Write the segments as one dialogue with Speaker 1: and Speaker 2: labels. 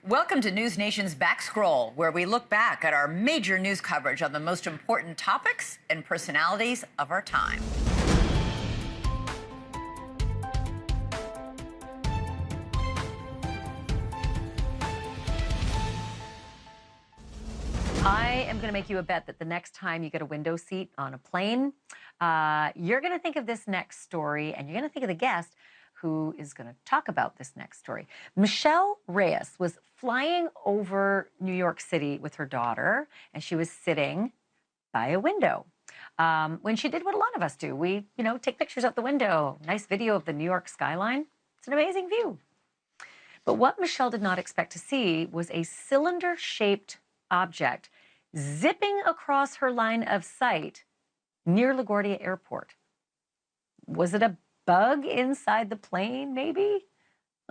Speaker 1: Welcome to News Nation's Back Scroll, where we look back at our major news coverage on the most important topics and personalities of our time. I am going to make you a bet that the next time you get a window seat on a plane, you're going to think of this next story, and you're going to think of the guest who is going to talk about this next story. Michelle Reyes was flying over New York City with her daughter, and she was sitting by a window. When she did what a lot of us do, we, take pictures out the window, nice video of the New York skyline. It's an amazing view. But what Michelle did not expect to see was a cylinder-shaped object zipping across her line of sight near LaGuardia Airport. Was it a bug inside the plane, maybe?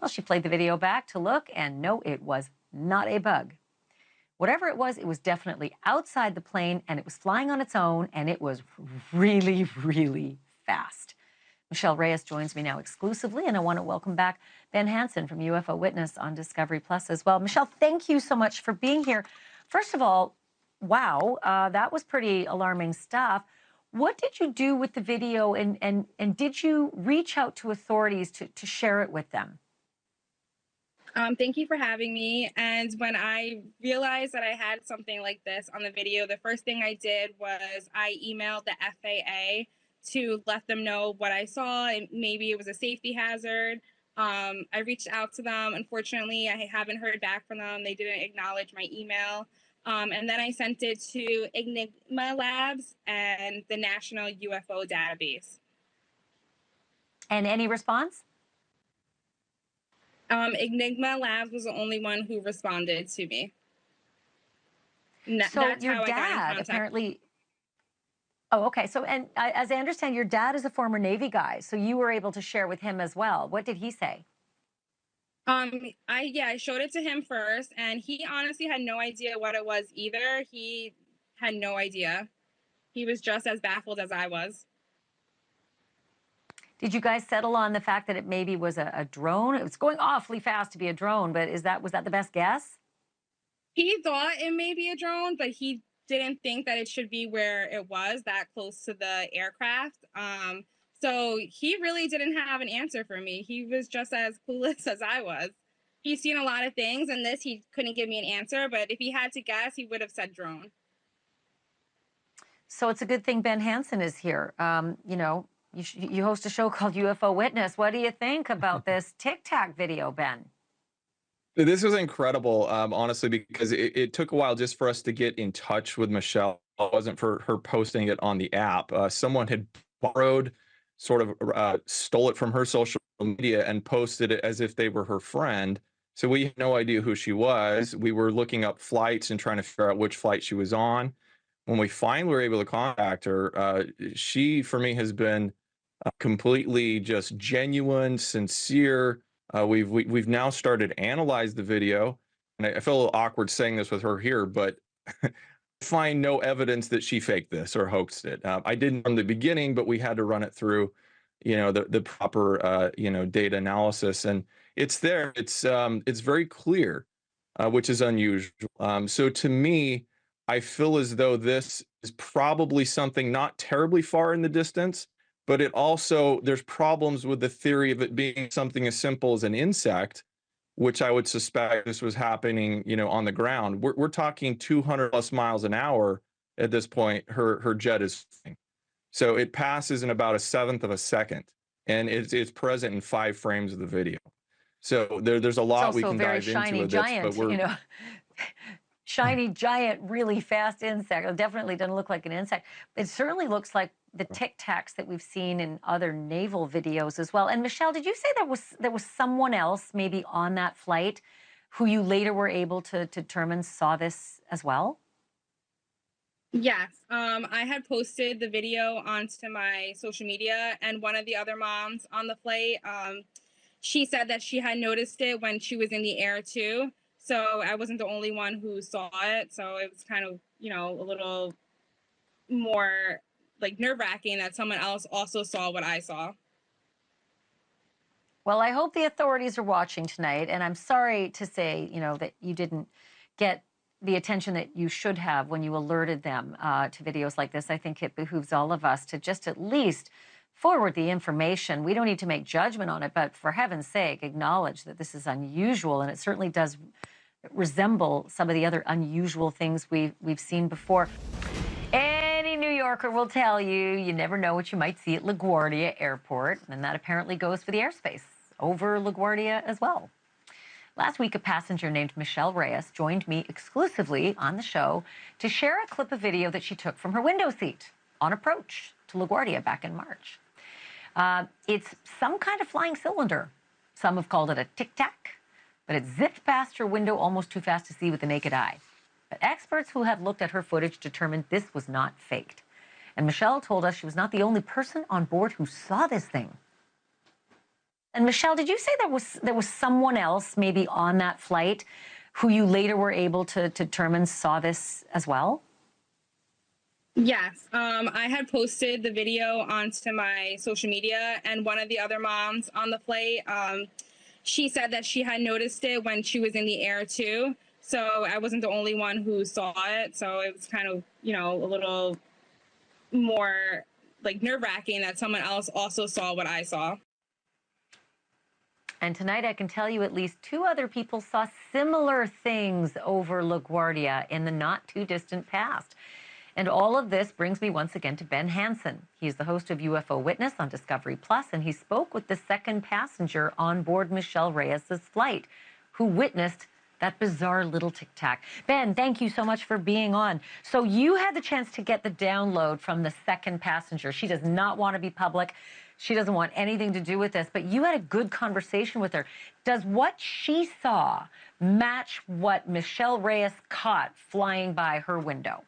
Speaker 1: Well, she played the video back to look, and no, it was not a bug. Whatever it was definitely outside the plane, and it was flying on its own, and it was really, really fast. Michelle Reyes joins me now exclusively, and I want to welcome back Ben Hansen from UFO Witness on Discovery Plus as well. Michelle, thank you so much for being here. First of all, wow, that was pretty alarming stuff. What did you do with the video, and did you reach out to authorities to share it with them?
Speaker 2: Thank you for having me. And when I realized that I had something like this on the video, the first thing I did was I emailed the FAA to let them know what I saw, and maybe it was a safety hazard. I reached out to them. Unfortunately, I haven't heard back from them. They didn't acknowledge my email. And then I sent it to Enigma Labs and the National UFO Database.
Speaker 1: And any response?
Speaker 2: Enigma Labs was the only one who responded to me.
Speaker 1: So
Speaker 2: That's
Speaker 1: your
Speaker 2: how I got in
Speaker 1: dad
Speaker 2: contact.
Speaker 1: apparently. Oh, okay. So, and as I understand, your dad is a former Navy guy, so you were able to share with him as well. What did he say?
Speaker 2: I showed it to him first, and he honestly had no idea what it was either. He had no idea. He was just as baffled as I was.
Speaker 1: Did you guys settle on the fact that it maybe was a drone? It was going awfully fast to be a drone, but was that the best guess?
Speaker 2: He thought it may be a drone, but he didn't think that it should be where it was, that close to the aircraft. So he really didn't have an answer for me. He was just as clueless as I was. He's seen a lot of things, and this he couldn't give me an answer. But if he had to guess, he would have said drone.
Speaker 1: So it's a good thing Ben Hansen is here. You host a show called UFO Witness. What do you think about this Tic Tac video, Ben?
Speaker 3: This was incredible, honestly, because it took a while just for us to get in touch with Michelle. It wasn't for her posting it on the app. Someone had borrowed, stole it from her social media and posted it as if they were her friend. So we had no idea who she was. We were looking up flights and trying to figure out which flight she was on. When we finally were able to contact her, she, for me, has been completely just genuine, sincere. We've now started to analyze the video, and I feel a little awkward saying this with her here, but find no evidence that she faked this or hoaxed it. I didn't from the beginning, but we had to run it through, the proper data analysis, and it's there. It's very clear, which is unusual. So to me, I feel as though this is probably something not terribly far in the distance, but there's problems with the theory of it being something as simple as an insect, which I would suspect this was happening, on the ground. We're talking 200 plus miles an hour at this point. Her jet is flying. So it passes in about a seventh of a second, and it's present in 5 frames of the video. So there's a lot we can dive into with this, but we're
Speaker 1: shiny, giant, really fast insect. It definitely doesn't look like an insect. It certainly looks like the Tic Tacs that we've seen in other naval videos as well. And Michelle, did you say there was someone else maybe on that flight who you later were able to determine saw this as well?
Speaker 2: Yes, I had posted the video onto my social media, and one of the other moms on the flight, she said that she had noticed it when she was in the air too. So I wasn't the only one who saw it. So it was kind of, a little more like nerve-wracking that someone else also saw what I saw.
Speaker 1: Well, I hope the authorities are watching tonight, and I'm sorry to say, that you didn't get the attention that you should have when you alerted them to videos like this. I think it behooves all of us to just at least forward the information. We don't need to make judgment on it, but for heaven's sake, acknowledge that this is unusual, and it certainly does resemble some of the other unusual things we've seen before. Any New Yorker will tell you, you never know what you might see at LaGuardia Airport, and that apparently goes for the airspace over LaGuardia as well. Last week, a passenger named Michelle Reyes joined me exclusively on the show to share a clip of video that she took from her window seat on approach to LaGuardia back in March. It's some kind of flying cylinder. Some have called it a tic-tac, but it zipped past her window almost too fast to see with the naked eye. But experts who have looked at her footage determined this was not faked. And Michelle told us she was not the only person on board who saw this thing. And Michelle, did you say there was someone else maybe on that flight who you later were able to determine saw this as well?
Speaker 2: Yes, I had posted the video onto my social media, and one of the other moms on the flight, she said that she had noticed it when she was in the air too. So I wasn't the only one who saw it. So it was kind of, a little more like nerve-wracking that someone else also saw what I saw.
Speaker 1: And tonight, I can tell you at least 2 other people saw similar things over LaGuardia in the not-too-distant past. And all of this brings me once again to Ben Hansen. He's the host of UFO Witness on Discovery Plus, and he spoke with the second passenger on board Michelle Reyes' flight, who witnessed that bizarre little tic-tac. Ben, thank you so much for being on. So you had the chance to get the download from the second passenger. She does not want to be public. She doesn't want anything to do with this, but you had a good conversation with her. Does what she saw match what Michelle Reyes caught flying by her window?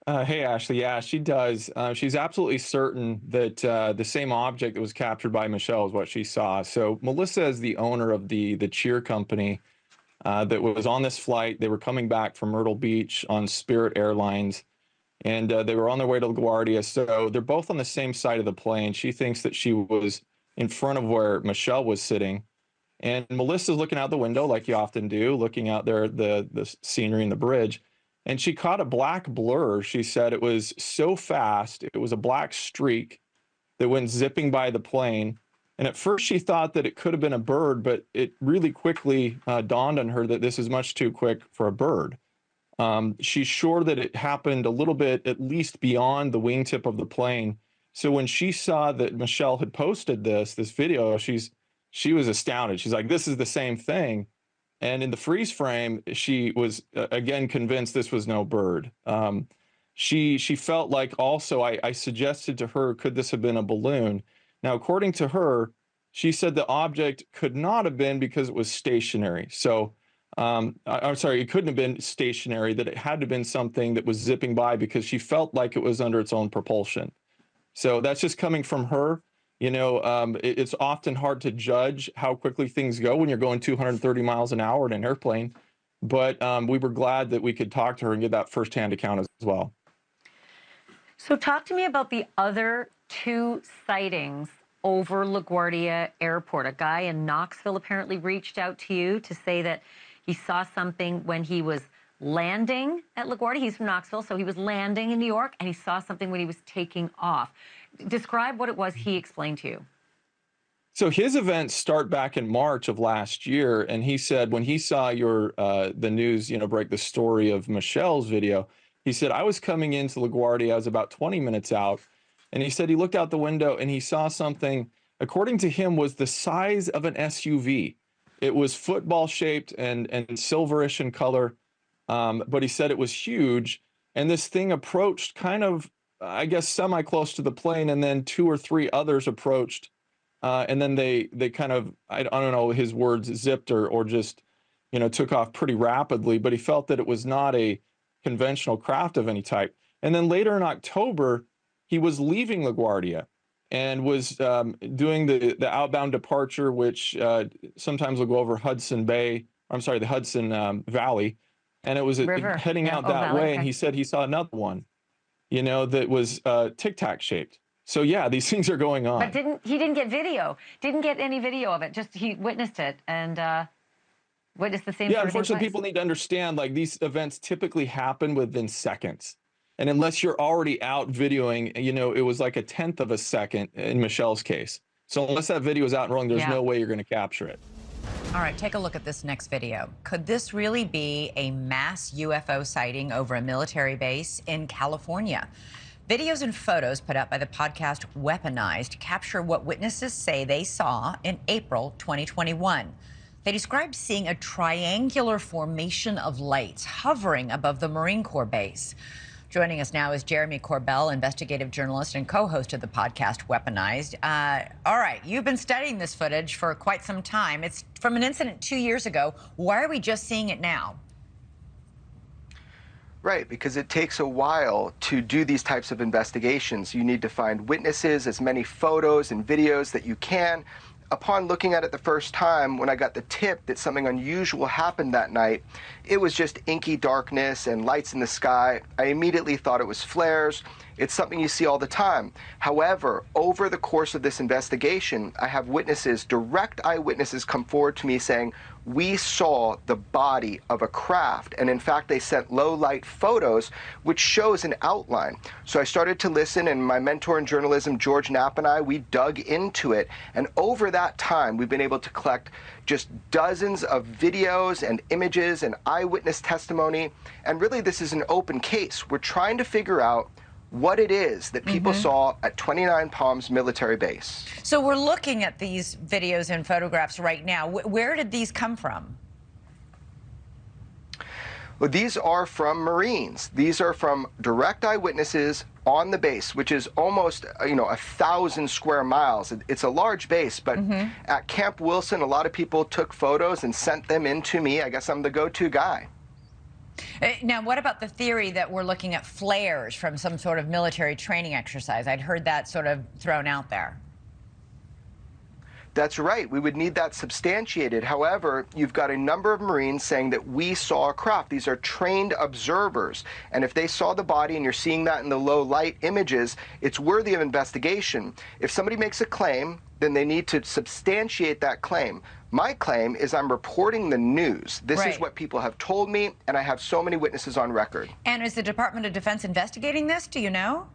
Speaker 3: Hey, Ashley. Yeah, she does. She's absolutely certain that the same object that was captured by Michelle is what she saw. So Melissa is the owner of the cheer company that was on this flight. They were coming back from Myrtle Beach on Spirit Airlines, and they were on their way to LaGuardia. So they're both on the same side of the plane. She thinks that she was in front of where Michelle was sitting. And Melissa's looking out the window like you often do, looking out there, the scenery and the bridge. And she caught a black blur. She said it was so fast. It was a black streak that went zipping by the plane. And at first she thought that it could have been a bird, but it really quickly dawned on her that this is much too quick for a bird. She's sure that it happened a little bit, at least beyond the wingtip of the plane. So when she saw that Michelle had posted this video, she was astounded. She's like, this is the same thing. And in the freeze frame, she was again convinced this was no bird. She felt like also I suggested to her, could this have been a balloon? Now, according to her, she said the object could not have been because it was stationary. So I'm sorry, it couldn't have been stationary, that it had to have been something that was zipping by because she felt like it was under its own propulsion. So that's just coming from her. It's often hard to judge how quickly things go when you're going 230 miles an hour in an airplane. But we were glad that we could talk to her and get that firsthand account as well.
Speaker 1: So talk to me about the other 2 sightings over LaGuardia Airport. A guy in Knoxville apparently reached out to you to say that he saw something when he was landing at LaGuardia. He's from Knoxville, so he was landing in New York, and he saw something when he was taking off. Describe what it was he explained to you.
Speaker 3: So his events start back in March of last year, and he said when he saw the news, break the story of Michelle's video, he said, I was coming into LaGuardia, I was about 20 minutes out, and he said he looked out the window and he saw something, according to him, was the size of an SUV. It was football shaped and silverish in color, but he said it was huge, and this thing approached kind of, I guess, semi-close to the plane, and then 2 or 3 others approached. And then they kind of, I don't know, his words, zipped or just, took off pretty rapidly, but he felt that it was not a conventional craft of any type. And then later in October, he was leaving LaGuardia and was doing the outbound departure, which sometimes will go over Hudson Bay, I'm sorry, the Hudson Valley. And it was heading out that way. Okay. And he said he saw another one, that was tic-tac shaped. So yeah, these things are going on.
Speaker 1: But he didn't get video? Didn't get any video of it? Just he witnessed it and witnessed the same
Speaker 3: Yeah,
Speaker 1: sort of thing
Speaker 3: unfortunately,
Speaker 1: twice?
Speaker 3: people need to understand, like, these events typically happen within seconds. And unless you're already out videoing, you know, it was like a tenth of a second in Michelle's case. So unless that video is out and rolling, there's no way you're going to capture it.
Speaker 4: All right, take a look at this next video. Could this really be a mass UFO sighting over a military base in California? Videos and photos put up by the podcast Weaponized capture what witnesses say they saw in April 2021. They described seeing a triangular formation of lights hovering above the Marine Corps base. Joining us now is Jeremy Corbell, investigative journalist and co-host of the podcast Weaponized. All right, you've been studying this footage for quite some time. It's from an incident 2 years ago. Why are we just seeing it now?
Speaker 5: Right, because it takes a while to do these types of investigations. You need to find witnesses, as many photos and videos that you can. Upon looking at it the first time, when I got the tip that something unusual happened that night, it was just inky darkness and lights in the sky. I immediately thought it was flares. It's something you see all the time. However, over the course of this investigation, I have witnesses, direct eyewitnesses, come forward to me saying, we saw the body of a craft. And in fact, they sent low light photos, which shows an outline. So I started to listen, and my mentor in journalism, George Knapp, and I, we dug into it. And over that time, we've been able to collect just dozens of videos and images and eyewitness testimony. And really, this is an open case. We're trying to figure out what it is that people saw at 29 Palms military base.
Speaker 4: So we're looking at these videos and photographs right now. Where did these come from?
Speaker 5: Well, these are from Marines. These are from direct eyewitnesses on the base, which is almost, 1,000 square miles. It's a large base, but at Camp Wilson, a lot of people took photos and sent them in to me. I guess I'm the go-to guy.
Speaker 4: Now, what about the theory that we're looking at flares from some sort of military training exercise? I'd heard that sort of thrown out there.
Speaker 5: That's right. We would need that substantiated. However, you've got a number of Marines saying that we saw a craft. These are trained observers. And if they saw the body and you're seeing that in the low light images, it's worthy of investigation. If somebody makes a claim, then they need to substantiate that claim. My claim is I'm reporting the news. This is what people have told me, and I have so many witnesses on record.
Speaker 4: And is the Department of Defense investigating this? Do you know?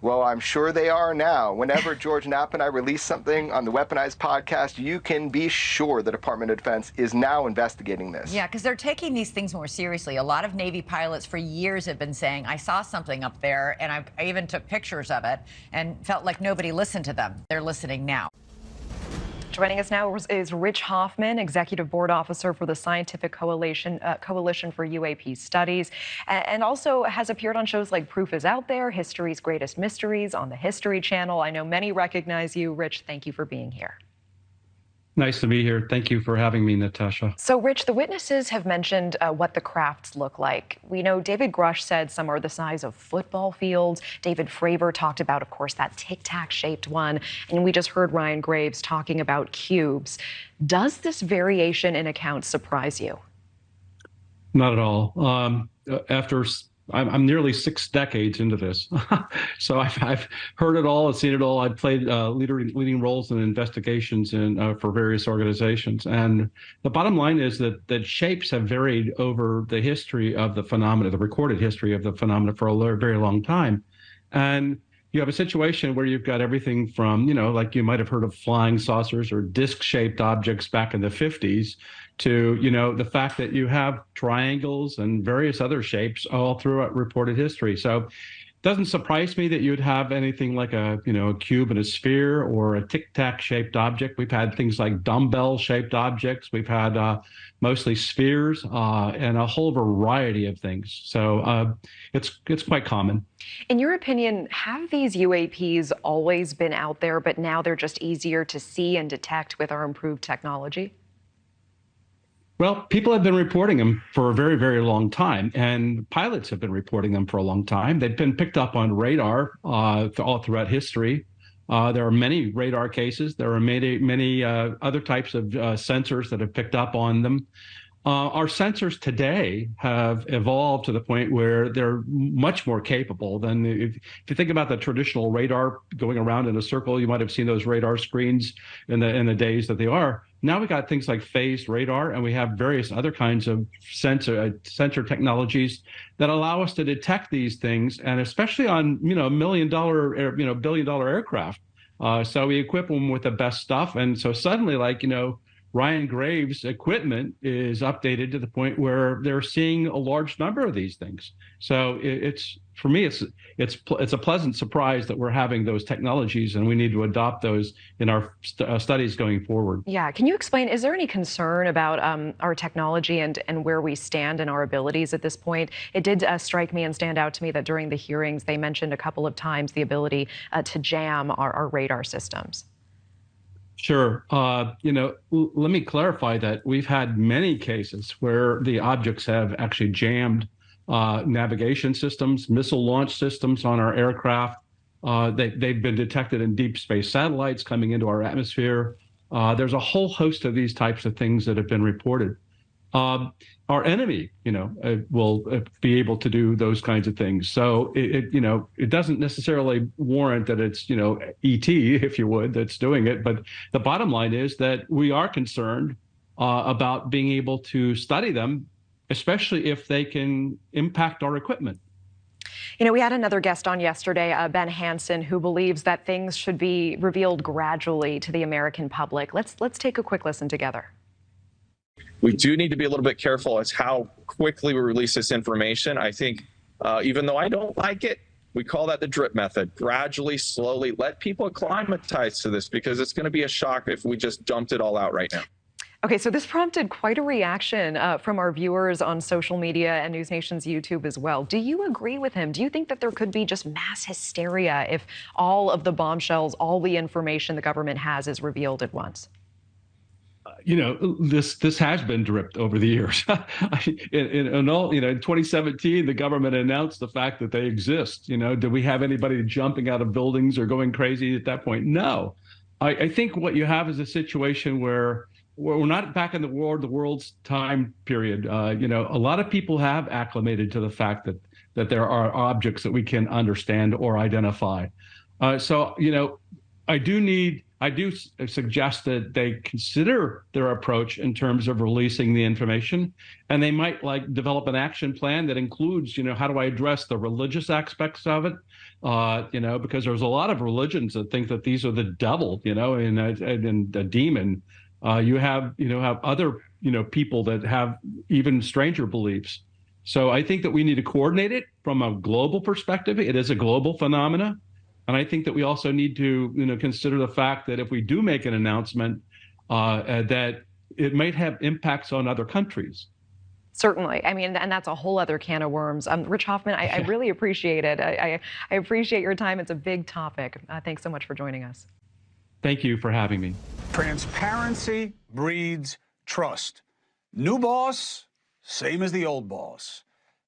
Speaker 5: Well, I'm sure they are now. Whenever George Knapp and I release something on the Weaponized podcast, you can be sure the Department of Defense is now investigating this.
Speaker 4: Yeah, because they're taking these things more seriously. A lot of Navy pilots for years have been saying, I saw something up there, and I even took pictures of it and felt like nobody listened to them. They're listening now.
Speaker 6: Joining us now is Rich Hoffman, Executive Board Officer for the Scientific Coalition for UAP Studies, and also has appeared on shows like Proof is Out There, History's Greatest Mysteries on the History Channel. I know many recognize you. Rich, thank you for being here.
Speaker 7: Nice to be here. Thank you for having me, Natasha.
Speaker 6: So, Rich, the witnesses have mentioned what the crafts look like. We know David Grush said some are the size of football fields. David Fravor talked about, of course, that tic-tac-shaped one. And we just heard Ryan Graves talking about cubes. Does this variation in accounts surprise you?
Speaker 7: Not at all. I'm nearly 6 decades into this, so I've heard it all, I've seen it all. I've played leading roles in investigations for various organizations, and the bottom line is that shapes have varied over the history of the phenomena, the recorded history of the phenomena, for a very long time. And you have a situation where you've got everything from, like you might have heard of flying saucers or disc-shaped objects back in the 50s, to, the fact that you have triangles and various other shapes all throughout reported history. So it doesn't surprise me that you'd have anything like a cube and a sphere or a tic-tac shaped object. We've had things like dumbbell shaped objects. We've had mostly spheres and a whole variety of things. So it's quite common.
Speaker 6: In your opinion, have these UAPs always been out there, but now they're just easier to see and detect with our improved technology?
Speaker 7: Well, people have been reporting them for a very, very long time, and pilots have been reporting them for a long time. They've been picked up on radar all throughout history. There are many radar cases. There are many other types of sensors that have picked up on them. Our sensors today have evolved to the point where they're much more capable than if you think about the traditional radar going around in a circle. You might have seen those radar screens in the days that they are. Now we got things like phased radar, and we have various other kinds of sensor technologies that allow us to detect these things, and especially on $1 million, billion-dollar aircraft. So we equip them with the best stuff, and so suddenly, Ryan Graves' equipment is updated to the point where they're seeing a large number of these things. So it's for me, it's a pleasant surprise that we're having those technologies, and we need to adopt those in our studies going forward.
Speaker 6: Yeah, can you explain? Is there any concern about our technology and where we stand in our abilities at this point? It did strike me and stand out to me that during the hearings they mentioned a couple of times the ability to jam our radar systems.
Speaker 7: Sure. Let me clarify that we've had many cases where the objects have actually jammed navigation systems, missile launch systems on our aircraft. They've been detected in deep space satellites coming into our atmosphere. There's a whole host of these types of things that have been reported. Our enemy, will be able to do those kinds of things. So it doesn't necessarily warrant that it's, ET, if you would, that's doing it. But the bottom line is that we are concerned about being able to study them, especially if they can impact our equipment.
Speaker 6: We had another guest on yesterday, Ben Hansen, who believes that things should be revealed gradually to the American public. Let's take a quick listen together.
Speaker 3: We do need to be a little bit careful as how quickly we release this information. I think even though I don't like it, we call that the drip method. Gradually, slowly, let people acclimatize to this, because it's going to be a shock if we just dumped it all out right now.
Speaker 6: Okay, so this prompted quite a reaction from our viewers on social media and News Nation's YouTube as well. Do you agree with him? Do you think that there could be just mass hysteria if all of the bombshells, all the information the government has is revealed at once?
Speaker 7: This has been dripped over the years. in 2017, the government announced the fact that they exist. Did we have anybody jumping out of buildings or going crazy at that point? No. I think what you have is a situation where we're not back in the world's time period. A lot of people have acclimated to the fact that there are objects that we can understand or identify. I do suggest that they consider their approach in terms of releasing the information, and they might develop an action plan that includes, how do I address the religious aspects of it? Because there's a lot of religions that think that these are the devil, and a demon. You have other, people that have even stranger beliefs. So I think that we need to coordinate it from a global perspective. It is a global phenomena. And I think that we also need to, consider the fact that if we do make an announcement, that it might have impacts on other countries.
Speaker 6: Certainly. I mean, and that's a whole other can of worms. Rich Hoffman, I really appreciate it. I appreciate your time. It's a big topic. Thanks so much for joining us.
Speaker 7: Thank you for having me.
Speaker 8: Transparency breeds trust. New boss, same as the old boss.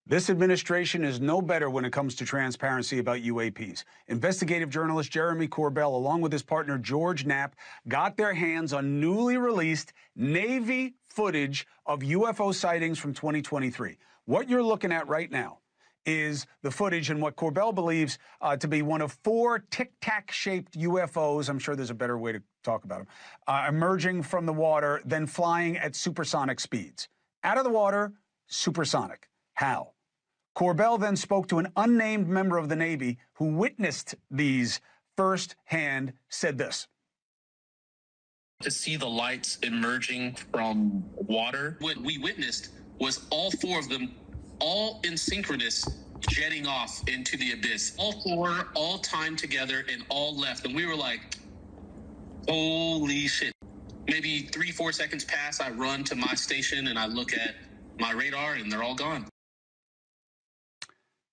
Speaker 8: This administration is no better when it comes to transparency about UAPs. Investigative journalist Jeremy Corbell, along with his partner George Knapp, got their hands on newly released Navy footage of UFO sightings from 2023. What you're looking at right now is the footage and what Corbell believes to be one of 4 tic-tac-shaped UFOs, I'm sure there's a better way to talk about them, emerging from the water, then flying at supersonic speeds. Out of the water, supersonic. How? Corbell then spoke to an unnamed member of the Navy who witnessed these firsthand, said this.
Speaker 9: To see the lights emerging from water, what we witnessed was all 4 of them, all in synchronous, jetting off into the abyss. All 4, all timed together, and all left. And we were like, holy shit. Maybe 3-4 seconds pass, I run to my station and I look at my radar and they're all gone.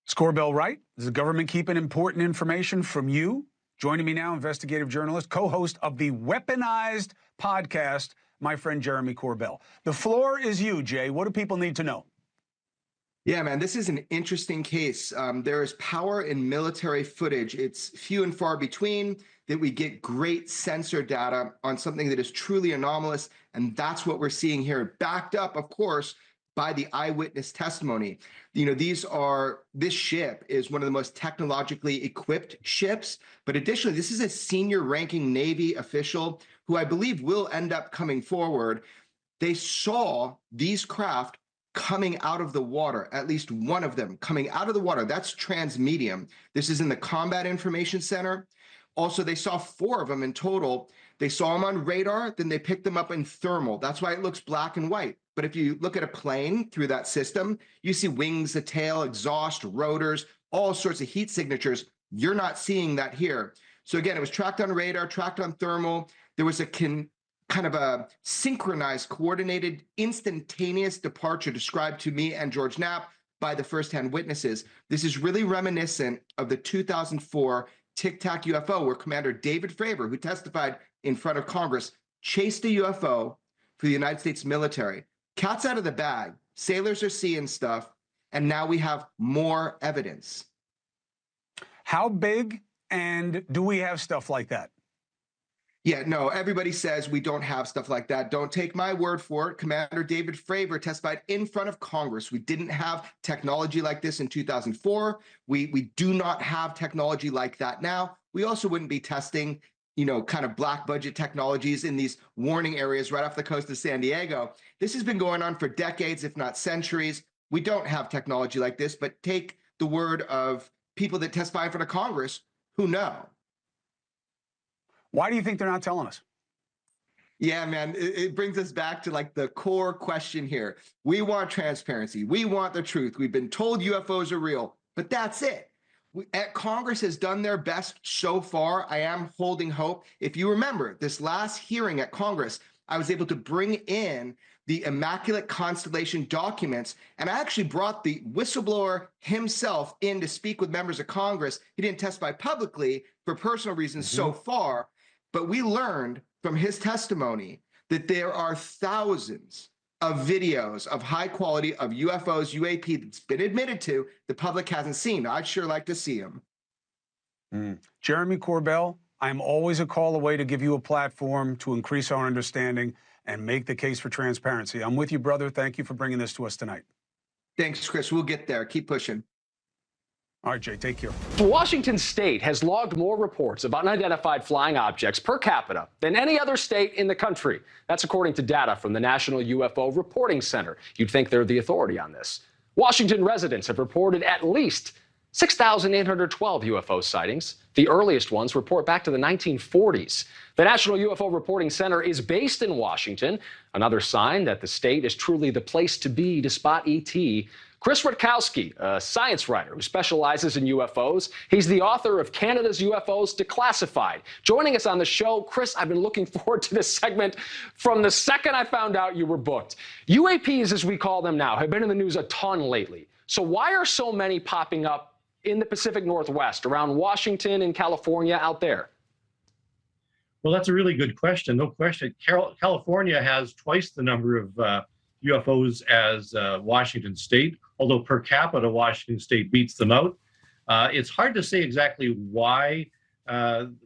Speaker 8: Is Corbell right? Is the government keeping important information from you? Joining me now, investigative journalist, co-host of the Weaponized podcast, my friend Jeremy Corbell. The floor is you, Jay. What do people need to know?
Speaker 5: Yeah, man, this is an interesting case. There is power in military footage. It's few and far between that we get great sensor data on something that is truly anomalous. And that's what we're seeing here, backed up, of course, by the eyewitness testimony. You know, this ship is one of the most technologically equipped ships. But additionally, this is a senior ranking Navy official who I believe will end up coming forward. They saw these craft coming out of the water, at least one of them coming out of the water. That's transmedium. This is in the Combat Information Center. Also, they saw 4 of them in total. They saw them on radar, then they picked them up in thermal. That's why it looks black and white. But if you look at a plane through that system, you see wings, the tail, exhaust, rotors, all sorts of heat signatures. You're not seeing that here. So again, it was tracked on radar, tracked on thermal. There was a kind of a synchronized, coordinated, instantaneous departure described to me and George Knapp by the firsthand witnesses. This is really reminiscent of the 2004 Tic Tac UFO, where Commander David Fravor, who testified in front of Congress, chased a UFO for the United States military. Cat's out of the bag. Sailors are seeing stuff, and now we have more evidence.
Speaker 8: How big, and do we have stuff like that?
Speaker 5: Yeah, no, everybody says we don't have stuff like that. Don't take my word for it. Commander David Fravor testified in front of Congress. We didn't have technology like this in 2004. We do not have technology like that now. We also wouldn't be testing, you know, kind of black budget technologies in these warning areas right off the coast of San Diego. This has been going on for decades, if not centuries. We don't have technology like this, but take the word of people that testify in front of Congress who know.
Speaker 8: Why do you think they're not telling us?
Speaker 5: Yeah, man, it brings us back to like the core question here. We want transparency. We want the truth. We've been told UFOs are real, but that's it. Congress has done their best so far. I am holding hope. If you remember this last hearing at Congress, I was able to bring in the Immaculate Constellation documents, and I actually brought the whistleblower himself in to speak with members of Congress. He didn't testify publicly for personal reasons so far, but we learned from his testimony that there are thousands of videos of high quality of UFOs, UAP that's been admitted to, the public hasn't seen. I'd sure like to see them.
Speaker 8: Jeremy Corbell, I'm always a call away to give you a platform to increase our understanding and make the case for transparency. I'm with you, brother. Thank you for bringing this to us tonight.
Speaker 5: Thanks, Chris. We'll get there. Keep pushing.
Speaker 8: All right, Jay, take care.
Speaker 10: Washington State has logged more reports of unidentified flying objects per capita than any other state in the country. That's according to data from the National UFO Reporting Center. You'd think they're the authority on this. Washington residents have reported at least 6,812 UFO sightings. The earliest ones report back to the 1940s. The National UFO Reporting Center is based in Washington, another sign that the state is truly the place to be to spot ET. Chris Rutkowski, a science writer who specializes in UFOs. He's the author of Canada's UFOs Declassified. Joining us on the show, Chris, I've been looking forward to this segment from the second I found out you were booked. UAPs, as we call them now, have been in the news a ton lately. So why are so many popping up in the Pacific Northwest, around Washington and California out there?
Speaker 11: Well, that's a really good question. No question. California has twice the number of UFOs as Washington State, although per capita, Washington State beats them out. It's hard to say exactly why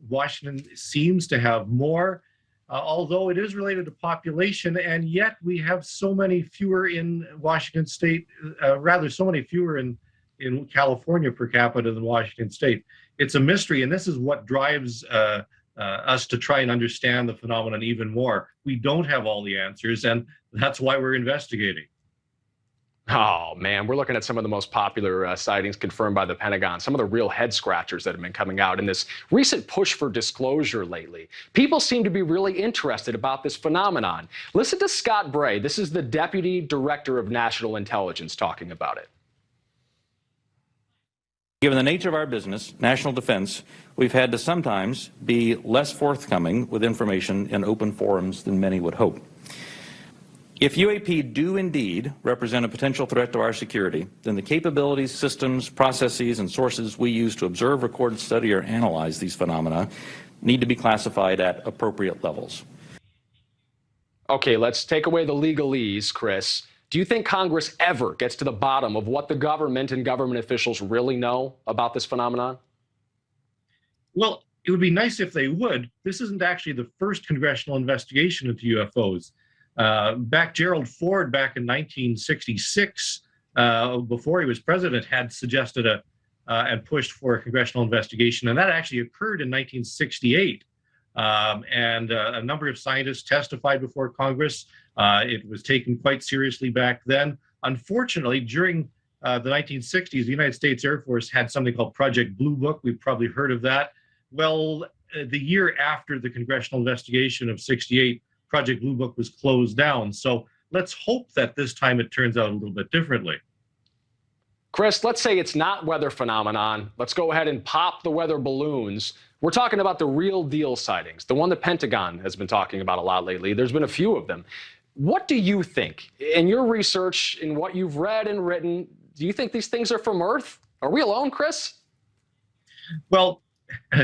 Speaker 11: Washington seems to have more, although it is related to population, and yet we have so many fewer in Washington State, so many fewer in California per capita than Washington State. It's a mystery, and this is what drives us to try and understand the phenomenon even more. We don't have all the answers, and that's why we're investigating.
Speaker 10: Oh, man, we're looking at some of the most popular sightings confirmed by the Pentagon, some of the real head scratchers that have been coming out in this recent push for disclosure lately. People seem to be really interested about this phenomenon. Listen to Scott Bray. This is the Deputy Director of National Intelligence talking about it.
Speaker 12: Given the nature of our business, national defense, we've had to sometimes be less forthcoming with information in open forums than many would hope. If UAP do indeed represent a potential threat to our security, then the capabilities, systems, processes, and sources we use to observe, record, study, or analyze these phenomena need to be classified at appropriate levels.
Speaker 10: Okay, let's take away the legalese, Chris. Do you think Congress ever gets to the bottom of what the government and government officials really know about this phenomenon?
Speaker 11: Well, it would be nice if they would. This isn't actually the first congressional investigation into UFOs. Gerald Ford, back in 1966, before he was president, had suggested and pushed for a congressional investigation, and that actually occurred in 1968. And a number of scientists testified before Congress. It was taken quite seriously back then. Unfortunately, during the 1960s, the United States Air Force had something called Project Blue Book. We've probably heard of that. Well, the year after the congressional investigation of 68, Project Blue Book was closed down. So let's hope that this time it turns out a little bit differently.
Speaker 10: Chris, let's say it's not weather phenomenon. Let's go ahead and pop the weather balloons. We're talking about the real deal sightings, the one the Pentagon has been talking about a lot lately. There's been a few of them. What do you think, in your research, in what you've read and written, do you think these things are from Earth? Are we alone, Chris?
Speaker 11: Well,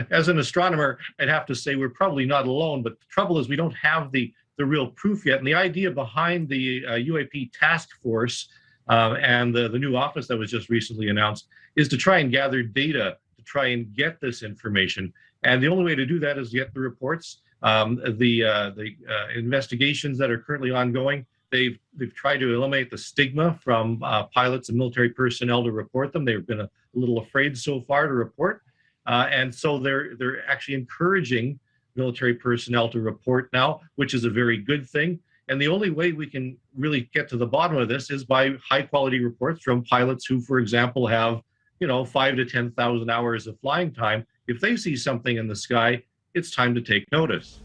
Speaker 11: as an astronomer, I'd have to say we're probably not alone, but the trouble is we don't have the real proof yet. And the idea behind the UAP task force and the new office that was just recently announced is to try and gather data, to try and get this information. And the only way to do that is to get the reports. The investigations that are currently ongoing, they've tried to eliminate the stigma from pilots and military personnel to report them. They've been a little afraid so far to report. And so they're actually encouraging military personnel to report now, which is a very good thing. And the only way we can really get to the bottom of this is by high quality reports from pilots who, for example, have 5,000 to 10,000 hours of flying time. If they see something in the sky, it's time to take notice.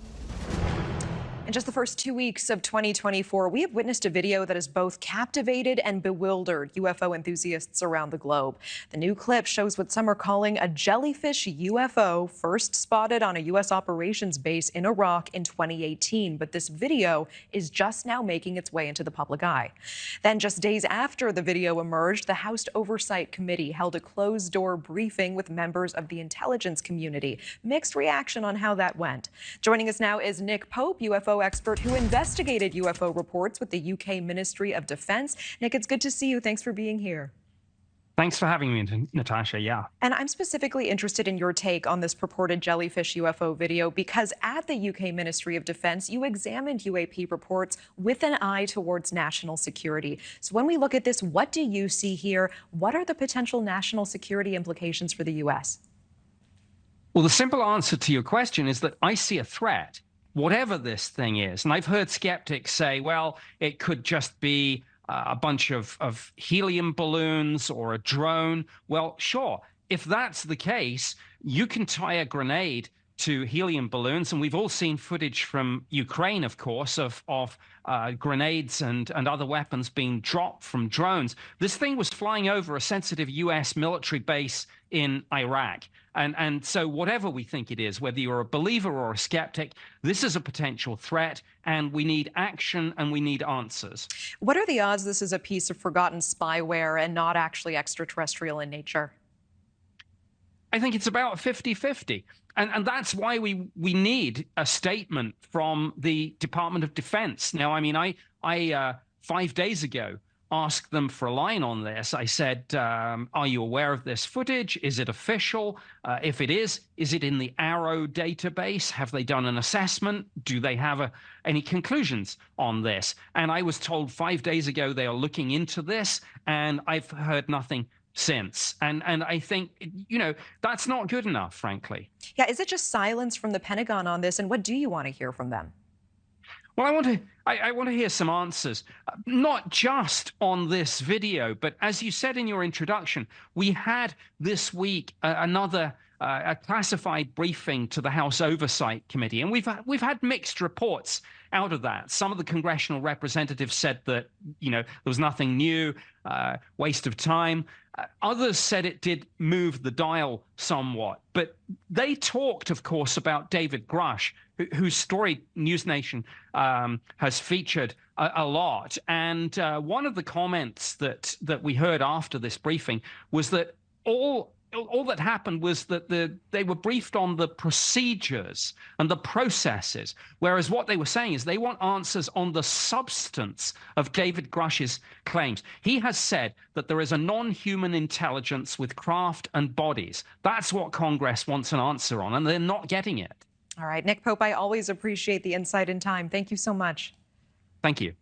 Speaker 6: In just the first 2 weeks of 2024, we have witnessed a video that has both captivated and bewildered UFO enthusiasts around the globe. The new clip shows what some are calling a jellyfish UFO first spotted on a U.S. operations base in Iraq in 2018. But this video is just now making its way into the public eye. Then just days after the video emerged, the House Oversight Committee held a closed-door briefing with members of the intelligence community. Mixed reaction on how that went. Joining us now is Nick Pope, UFO expert who investigated UFO reports with the UK Ministry of Defense. Nick, it's good to see you. Thanks for being here.
Speaker 13: Thanks for having me, Natasha. Yeah.
Speaker 6: And I'm specifically interested in your take on this purported jellyfish UFO video because at the UK Ministry of Defense, you examined UAP reports with an eye towards national security. So when we look at this, what do you see here? What are the potential national security implications for the U.S.?
Speaker 13: Well, the simple answer to your question is that I see a threat, whatever this thing is. And I've heard skeptics say, well, it could just be a bunch of helium balloons or a drone. Well, sure. If that's the case, you can tie a grenade to helium balloons. And we've all seen footage from Ukraine, of course, of grenades and other weapons being dropped from drones. This thing was flying over a sensitive U.S. military base in Iraq. And so whatever we think it is, whether you're a believer or a skeptic, this is a potential threat, and we need action and we need answers.
Speaker 6: What are the odds this is a piece of forgotten spyware and not actually extraterrestrial in nature?
Speaker 13: I think it's about 50-50. And that's why we need a statement from the Department of Defense. Now, I mean, I 5 days ago asked them for a line on this. I said, are you aware of this footage? Is it official? If it is it in the Arrow database? Have they done an assessment? Do they have any conclusions on this? And I was told 5 days ago they are looking into this, and I've heard nothing since. And I think, that's not good enough, frankly.
Speaker 6: Yeah, is it just silence from the Pentagon on this? And what do you want to hear from them?
Speaker 13: Well, I want to hear some answers, not just on this video, but as you said in your introduction, we had this week another a classified briefing to the House Oversight Committee, and we've had mixed reports out of that. Some of the congressional representatives said that there was nothing new, waste of time. Others said it did move the dial somewhat, but they talked, of course, about David Grush, whose story News Nation has featured a lot. And one of the comments that we heard after this briefing was that all all that happened was that they were briefed on the procedures and the processes, whereas what they were saying is they want answers on the substance of David Grush's claims. He has said that there is a non-human intelligence with craft and bodies. That's what Congress wants an answer on, and they're not getting it.
Speaker 6: All right, Nick Pope, I always appreciate the insight and time. Thank you so much.
Speaker 13: Thank you.